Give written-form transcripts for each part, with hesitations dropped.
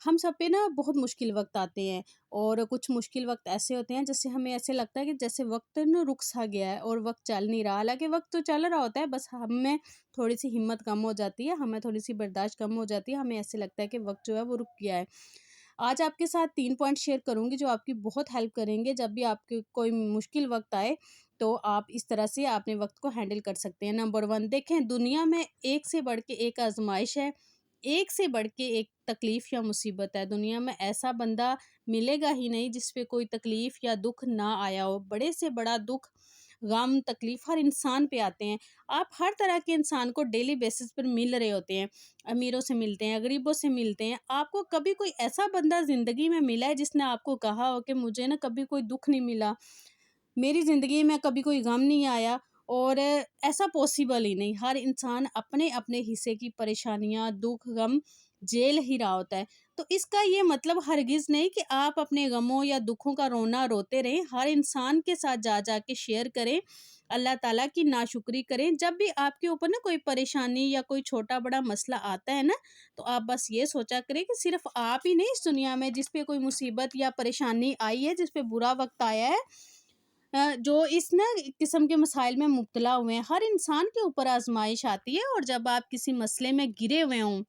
ہم سب پہ نا بہت مشکل وقت آتے ہیں، اور کچھ مشکل وقت ایسے ہوتے ہیں جیسے ہمیں ایسے لگتا ہے کہ جیسے وقت نا رک سا گیا ہے اور وقت چل نہیں رہا، حالانکہ وقت تو چل رہا ہوتا ہے، بس ہم میں تھوڑی سی ہمت کم ہو جاتی ہے، ہمیں تھوڑی سی برداشت کم ہو جاتی ہے، ہمیں ایسے لگتا ہے کہ وقت جو ہے وہ رک گیا ہے۔ آج آپ کے ساتھ 3 پوائنٹ شیئر کروں گی جو آپ کی بہت ہیلپ کریں گے جب بھی آپ کے کوئی مشکل وقت آئے، تو آپ اس طرح سے اپنے وقت کو ہینڈل کر سکتے ہیں۔ نمبر 1، دیکھیں دنیا میں ایک سے بڑھ کے ایک آزمائش ہے، ایک سے بڑھ کے ایک تکلیف یا مصیبت ہے۔ دنیا میں ایسا بندہ ملے گا ہی نہیں جس پہ کوئی تکلیف یا دکھ نہ آیا ہو۔ بڑے سے بڑا دکھ، غم، تکلیف ہر انسان پہ آتے ہیں۔ آپ ہر طرح کے انسان کو ڈیلی بیسس پر مل رہے ہوتے ہیں، امیروں سے ملتے ہیں، غریبوں سے ملتے ہیں۔ آپ کو کبھی کوئی ایسا بندہ زندگی میں ملا ہے جس نے آپ کو کہا ہو کہ مجھے نا کبھی کوئی دکھ نہیں ملا، میری زندگی میں کبھی کوئی غم نہیں آیا؟ اور ایسا پاسبل ہی نہیں۔ ہر انسان اپنے اپنے حصے کی پریشانیاں، دکھ، غم جیل ہی رہا ہوتا ہے۔ تو اس کا یہ مطلب ہرگز نہیں کہ آپ اپنے غموں یا دکھوں کا رونا روتے رہیں۔ ہر انسان کے ساتھ جا جا کے شیئر کریں، اللہ تعالیٰ کی ناشکری کریں۔ جب بھی آپ کے اوپر نا کوئی پریشانی یا کوئی چھوٹا بڑا مسئلہ آتا ہے نا، تو آپ بس یہ سوچا کریں کہ صرف آپ ہی نہیں اس دنیا میں جس پہ کوئی مصیبت یا پریشانی آئی ہے، جس پہ برا وقت آیا ہے، جو اس نا قسم کے مسائل میں مبتلا ہوئے ہیں۔ ہر انسان کے اوپر آزمائش آتی ہے، اور جب آپ کسی مسئلے میں گرے ہوئے ہوں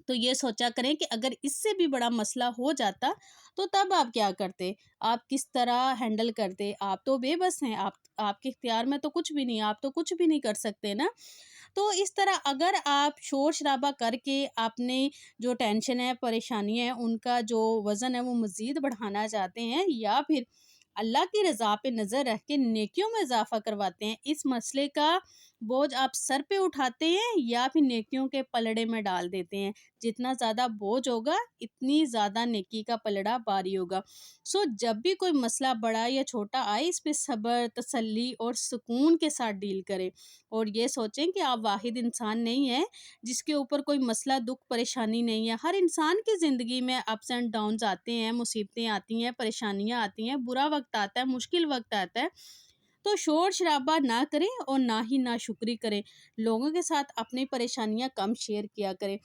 تو یہ سوچا کریں کہ اگر اس سے بھی بڑا مسئلہ ہو جاتا تو تب آپ کیا کرتے، آپ کس طرح ہینڈل کرتے؟ آپ تو بے بس ہیں، آپ کے اختیار میں تو کچھ بھی نہیں، آپ تو کچھ بھی نہیں کر سکتے نا۔ تو اس طرح اگر آپ شور شرابہ کر کے اپنے جو ٹینشن ہے، پریشانی ہے، ان کا جو وزن ہے وہ مزید بڑھانا چاہتے ہیں، یا پھر اللہ کی رضا پہ نظر رکھ کے نیکیوں میں اضافہ کرواتے ہیں، اس مسئلے کا بوجھ آپ سر پہ اٹھاتے ہیں یا پھر نیکیوں کے پلڑے میں ڈال دیتے ہیں؟ جتنا زیادہ بوجھ ہوگا اتنی زیادہ نیکی کا پلڑا باری ہوگا۔ جب بھی کوئی مسئلہ بڑا یا چھوٹا آئے، اس پہ صبر، تسلی اور سکون کے ساتھ ڈیل کریں، اور یہ سوچیں کہ آپ واحد انسان نہیں ہیں جس کے اوپر کوئی مسئلہ، دکھ، پریشانی نہیں ہے۔ ہر انسان کی زندگی میں اپس اینڈ ڈاؤنز آتے ہیں، مصیبتیں آتی ہیں، پریشانیاں آتی ہیں، برا وقت آتا ہے، مشکل وقت آتا ہے۔ تو شور شرابہ نہ کریں اور نہ ہی ناشکری کریں۔ لوگوں کے ساتھ اپنی پریشانیاں کم شیئر کیا کریں۔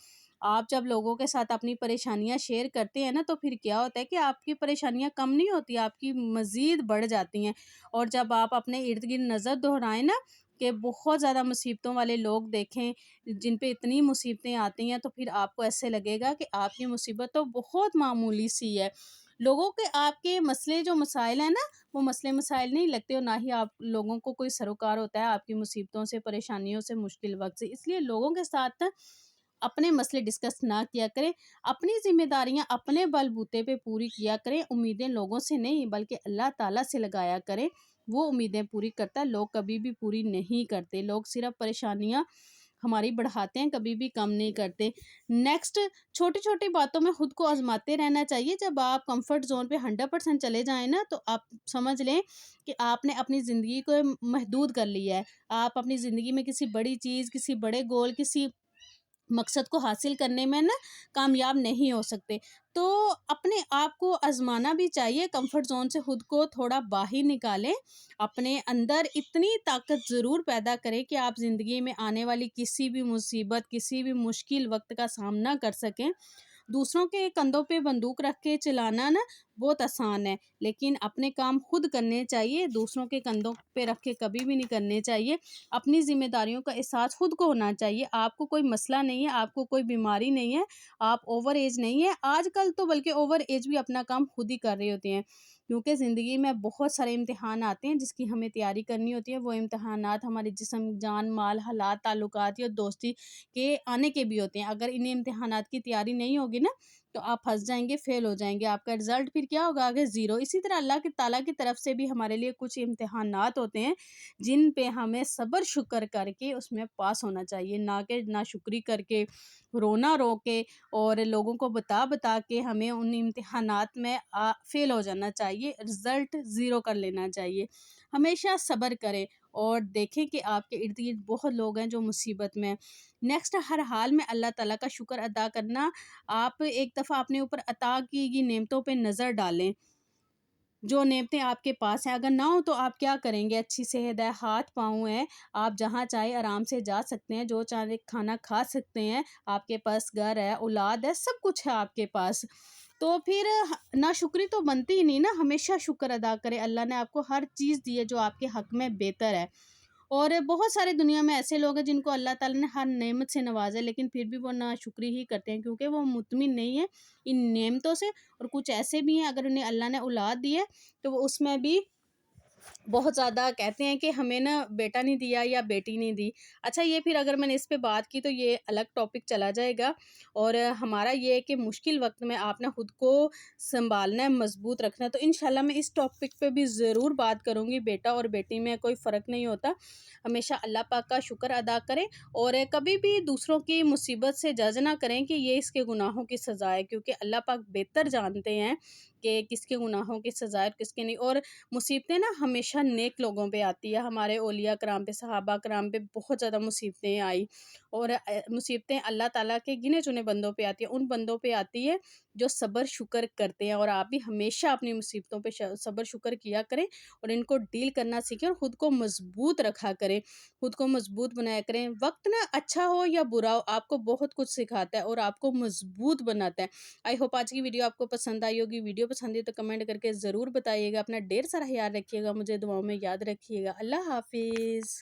آپ جب لوگوں کے ساتھ اپنی پریشانیاں شیئر کرتے ہیں نا، تو پھر کیا ہوتا ہے کہ آپ کی پریشانیاں کم نہیں ہوتی، آپ کی مزید بڑھ جاتی ہیں۔ اور جب آپ اپنے ارد گرد نظر دہرائیں نا کہ بہت زیادہ مصیبتوں والے لوگ دیکھیں جن پہ اتنی مصیبتیں آتی ہیں، تو پھر آپ کو ایسے لگے گا کہ آپ کی مصیبت تو بہت معمولی سی ہے۔ لوگوں کے آپ کے مسئلے جو مسائل ہیں نا، وہ مسئلے مسائل نہیں لگتے، اور نہ ہی آپ لوگوں کو کوئی سروکار ہوتا ہے آپ کی مصیبتوں سے، پریشانیوں سے، مشکل وقت سے۔ اس لیے لوگوں کے ساتھ اپنے مسئلے ڈسکس نہ کیا کریں، اپنی ذمہ داریاں اپنے بل بوتے پہ پوری کیا کریں۔ امیدیں لوگوں سے نہیں بلکہ اللہ تعالیٰ سے لگایا کریں، وہ امیدیں پوری کرتا ہے، لوگ کبھی بھی پوری نہیں کرتے، لوگ صرف پریشانیاں ہماری بڑھاتے ہیں، کبھی بھی کم نہیں کرتے۔ نیکسٹ، چھوٹی چھوٹی باتوں میں خود کو آزماتے رہنا چاہیے۔ جب آپ کمفرٹ زون پہ 100% چلے جائیں نا، تو آپ سمجھ لیں کہ آپ نے اپنی زندگی کو محدود کر لیا ہے۔ آپ اپنی زندگی میں کسی بڑی چیز، کسی بڑے گول، کسی مقصد کو حاصل کرنے میں نا کامیاب نہیں ہو سکتے۔ تو اپنے آپ کو آزمانا بھی چاہیے، کمفرٹ زون سے خود کو تھوڑا باہر نکالیں، اپنے اندر اتنی طاقت ضرور پیدا کریں کہ آپ زندگی میں آنے والی کسی بھی مصیبت، کسی بھی مشکل وقت کا سامنا کر سکیں۔ دوسروں کے کندھوں پہ بندوق رکھ کے چلانا نا بہت آسان ہے، لیکن اپنے کام خود کرنے چاہیے، دوسروں کے کندھوں پہ رکھ کے کبھی بھی نہیں کرنے چاہیے۔ اپنی ذمہ داریوں کا احساس خود کو ہونا چاہیے۔ آپ کو کوئی مسئلہ نہیں ہے، آپ کو کوئی بیماری نہیں ہے، آپ اوور ایج نہیں ہے۔ آج کل تو بلکہ اوور ایج بھی اپنا کام خود ہی کر رہے ہوتے ہیں، کیونکہ زندگی میں بہت سارے امتحان آتے ہیں جس کی ہمیں تیاری کرنی ہوتی ہے۔ وہ امتحانات ہمارے جسم، جان، مال، حالات، تعلقات یا دوستی کے آنے کے بھی ہوتے ہیں۔ اگر ان امتحانات کی تیاری نہیں ہوگی نا، تو آپ پھنس جائیں گے، فیل ہو جائیں گے، آپ کا رزلٹ پھر کیا ہوگا؟ آگے زیرو۔ اسی طرح اللہ تعالیٰ کی طرف سے بھی ہمارے لیے کچھ امتحانات ہوتے ہیں جن پہ ہمیں صبر شکر کر کے اس میں پاس ہونا چاہیے، نہ کہ ناشکری کر کے، رونا رو کے، اور لوگوں کو بتا بتا کے ہمیں ان امتحانات میں فیل ہو جانا چاہیے، رزلٹ زیرو کر لینا چاہیے۔ ہمیشہ صبر کریں اور دیکھیں کہ آپ کے ارد گرد بہت لوگ ہیں جو مصیبت میں ہیں۔ نیکسٹ، ہر حال میں اللہ تعالیٰ کا شکر ادا کرنا۔ آپ ایک دفعہ اپنے اوپر عطا کی گئی نعمتوں پہ نظر ڈالیں، جو نعمتیں آپ کے پاس ہیں اگر نہ ہو تو آپ کیا کریں گے؟ اچھی صحت ہے، ہاتھ پاؤں ہیں، آپ جہاں چاہے آرام سے جا سکتے ہیں، جو چاہے کھانا کھا سکتے ہیں، آپ کے پاس گھر ہے، اولاد ہے، سب کچھ ہے آپ کے پاس، تو پھر ناشکری تو بنتی ہی نہیں نا۔ ہمیشہ شکر ادا کرے، اللہ نے آپ کو ہر چیز دی ہے جو آپ کے حق میں بہتر ہے۔ اور بہت سارے دنیا میں ایسے لوگ ہیں جن کو اللہ تعالیٰ نے ہر نعمت سے نوازا ہے، لیکن پھر بھی وہ ناشکری ہی کرتے ہیں کیونکہ وہ مطمئن نہیں ہے ان نعمتوں سے۔ اور کچھ ایسے بھی ہیں اگر انہیں اللہ نے اولاد دی ہے تو وہ اس میں بھی بہت زیادہ کہتے ہیں کہ ہمیں نا بیٹا نہیں دیا یا بیٹی نہیں دی۔ اچھا یہ پھر اگر میں نے اس پہ بات کی تو یہ الگ ٹاپک چلا جائے گا، اور ہمارا یہ ہے کہ مشکل وقت میں آپ نے خود کو سنبھالنا ہے، مضبوط رکھنا ہے، تو انشاءاللہ میں اس ٹاپک پہ بھی ضرور بات کروں گی۔ بیٹا اور بیٹی میں کوئی فرق نہیں ہوتا، ہمیشہ اللہ پاک کا شکر ادا کریں، اور کبھی بھی دوسروں کی مصیبت سے جج نہ کریں کہ یہ اس کے گناہوں کی سزا ہے، کیونکہ اللہ پاک بہتر جانتے ہیں کہ کس کے گناہوں کی سزا ہے اور کس کے نہیں۔ اور مصیبتیں نا ہمیشہ نیک لوگوں پہ آتی ہے، ہمارے اولیاء کرام پہ، صحابہ کرام پہ بہت زیادہ مصیبتیں آئی، اور مصیبتیں اللہ تعالیٰ کے گنے چنے بندوں پہ آتی ہیں، ان بندوں پہ آتی ہے جو صبر شکر کرتے ہیں۔ اور آپ بھی ہمیشہ اپنی مصیبتوں پہ صبر شکر کیا کریں اور ان کو ڈیل کرنا سیکھیں، اور خود کو مضبوط رکھا کریں، خود کو مضبوط بنایا کریں۔ وقت نا اچھا ہو یا برا ہو آپ کو بہت کچھ سکھاتا ہے اور آپ کو مضبوط بناتا ہے۔ آئی ہوپ آج کی ویڈیو آپ کو پسند آئی ہوگی۔ ویڈیو پسند ہے تو کمنٹ کر کے ضرور بتائیے گا۔ اپنا ڈھیر سارا خیال رکھیے گا، مجھے دعاؤں میں یاد رکھیے گا۔ اللہ حافظ۔